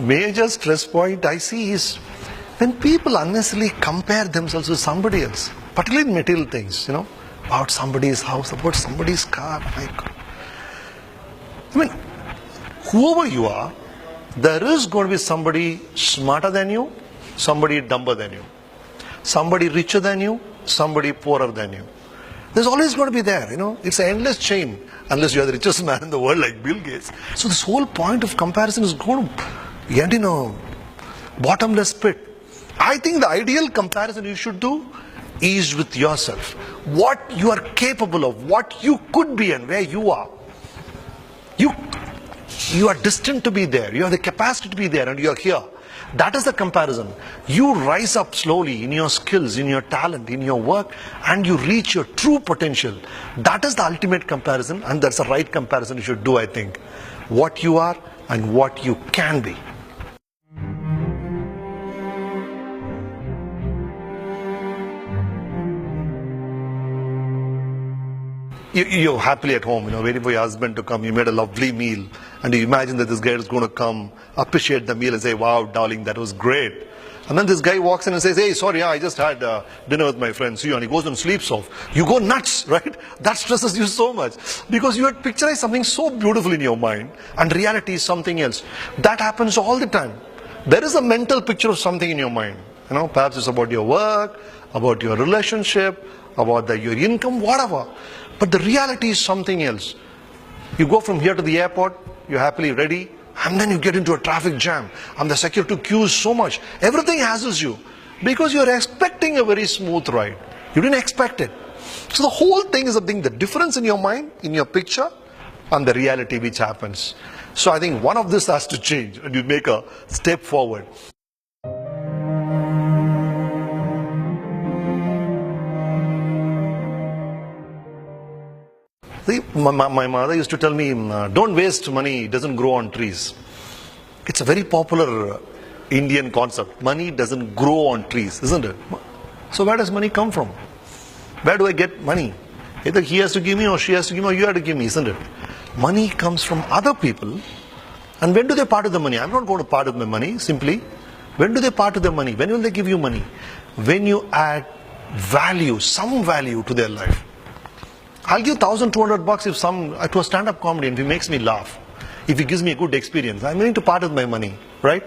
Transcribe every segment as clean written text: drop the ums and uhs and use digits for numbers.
major stress point I see is when people unnecessarily compare themselves with somebody else, particularly in material things, about somebody's house, about somebody's car. I mean, whoever you are, there is going to be somebody smarter than you, somebody dumber than you, somebody richer than you, somebody poorer than you. There's always going to be there, It's an endless chain, unless you're the richest man in the world like Bill Gates. So this whole point of comparison is going to end in a bottomless pit. I think the ideal comparison you should do is with yourself. What you are capable of, what you could be and where you are. You are destined to be there. You have the capacity to be there and you are here. That is the comparison. You rise up slowly in your skills, in your talent, in your work, and you reach your true potential. That is the ultimate comparison, and that's the right comparison you should do, I think. What you are and what you can be. You're happily at home, waiting for your husband to come. You made a lovely meal, and you imagine that this guy is going to come, appreciate the meal and say, "Wow, darling, that was great." And then this guy walks in and says, "Hey, sorry, I just had dinner with my friends." And he goes and sleeps off. You go nuts, right? That stresses you so much because you had picturized something so beautiful in your mind, and reality is something else. That happens all the time. There is a mental picture of something in your mind. Perhaps it's about your work, about your relationship, about your income, whatever. But the reality is something else. You go from here to the airport, you're happily ready, and then you get into a traffic jam, and the security queues so much. Everything hassles you because you're expecting a very smooth ride. You didn't expect it. So the whole thing is the difference in your mind, in your picture, and the reality which happens. So I think one of this has to change, and you make a step forward. See, my mother used to tell me, don't waste money, it doesn't grow on trees. It's a very popular Indian concept. Money doesn't grow on trees, isn't it? So where does money come from? Where do I get money? Either he has to give me or she has to give me or you have to give me, isn't it? Money comes from other people. And when do they part with the money? I'm not going to part with my money, simply. When do they part with the money? When will they give you money? When you add value, some value to their life. I'll give $1,200 if to a stand-up comedian, if he makes me laugh, if he gives me a good experience. I'm willing to part with my money, right?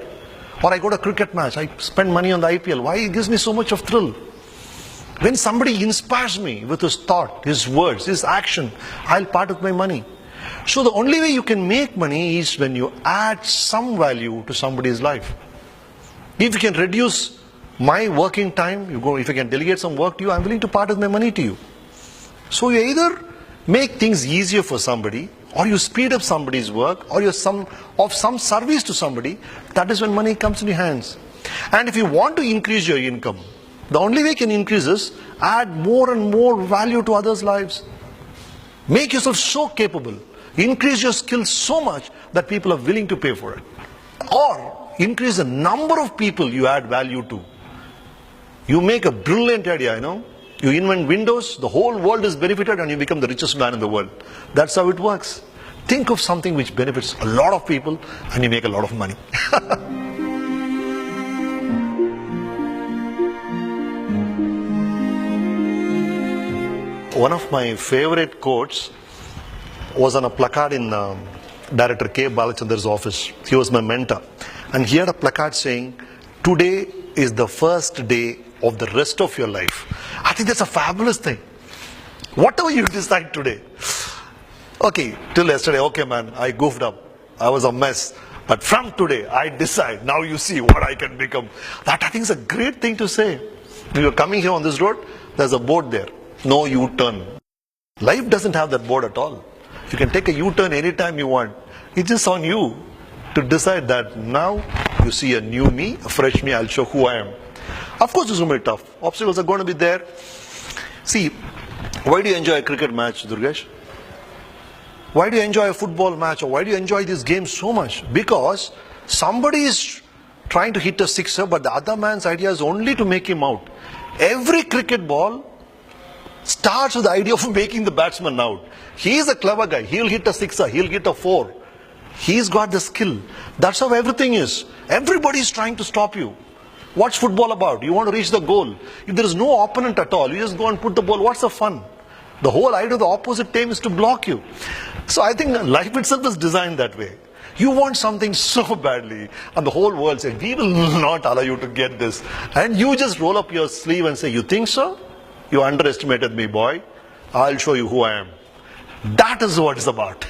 Or I go to a cricket match, I spend money on the IPL. Why? It gives me so much of thrill. When somebody inspires me with his thought, his words, his action, I'll part with my money. So the only way you can make money is when you add some value to somebody's life. If you can reduce my working time, if you can delegate some work to you, I'm willing to part with my money to you. So you either make things easier for somebody, or you speed up somebody's work, or you're of some service to somebody. That is when money comes in your hands. And if you want to increase your income, the only way you can increase is add more and more value to others' lives. Make yourself so capable. Increase your skills so much that people are willing to pay for it. Or increase the number of people you add value to. You make a brilliant idea, You invent windows, the whole world is benefited, and you become the richest man in the world. That's how it works. Think of something which benefits a lot of people, and you make a lot of money. One of my favorite quotes was on a placard in Director K. Balachandra's office. He was my mentor. And he had a placard saying, "Today is the first day of the rest of your life." I think that's a fabulous thing. Whatever you decide today. Okay, till yesterday, okay man, I goofed up. I was a mess. But from today, I decide, now you see what I can become. That I think is a great thing to say. When you're coming here on this road, there's a board there. No U-turn. Life doesn't have that board at all. You can take a U-turn anytime you want. It's just on you to decide that now you see a new me, a fresh me, I'll show who I am. Of course it's going to be tough. Obstacles are going to be there. See, why do you enjoy a cricket match, Durgesh? Why do you enjoy a football match, or why do you enjoy these games so much? Because somebody is trying to hit a sixer, but the other man's idea is only to make him out. Every cricket ball starts with the idea of making the batsman out. He is a clever guy. He'll hit a sixer, he'll hit a four. He's got the skill. That's how everything is. Everybody is trying to stop you. What's football about? You want to reach the goal. If there is no opponent at all, you just go and put the ball. What's the fun? The whole idea of the opposite team is to block you. So I think life itself is designed that way. You want something so badly, and the whole world says, we will not allow you to get this. And you just roll up your sleeve and say, you think so? You underestimated me, boy. I'll show you who I am. That is what it's about.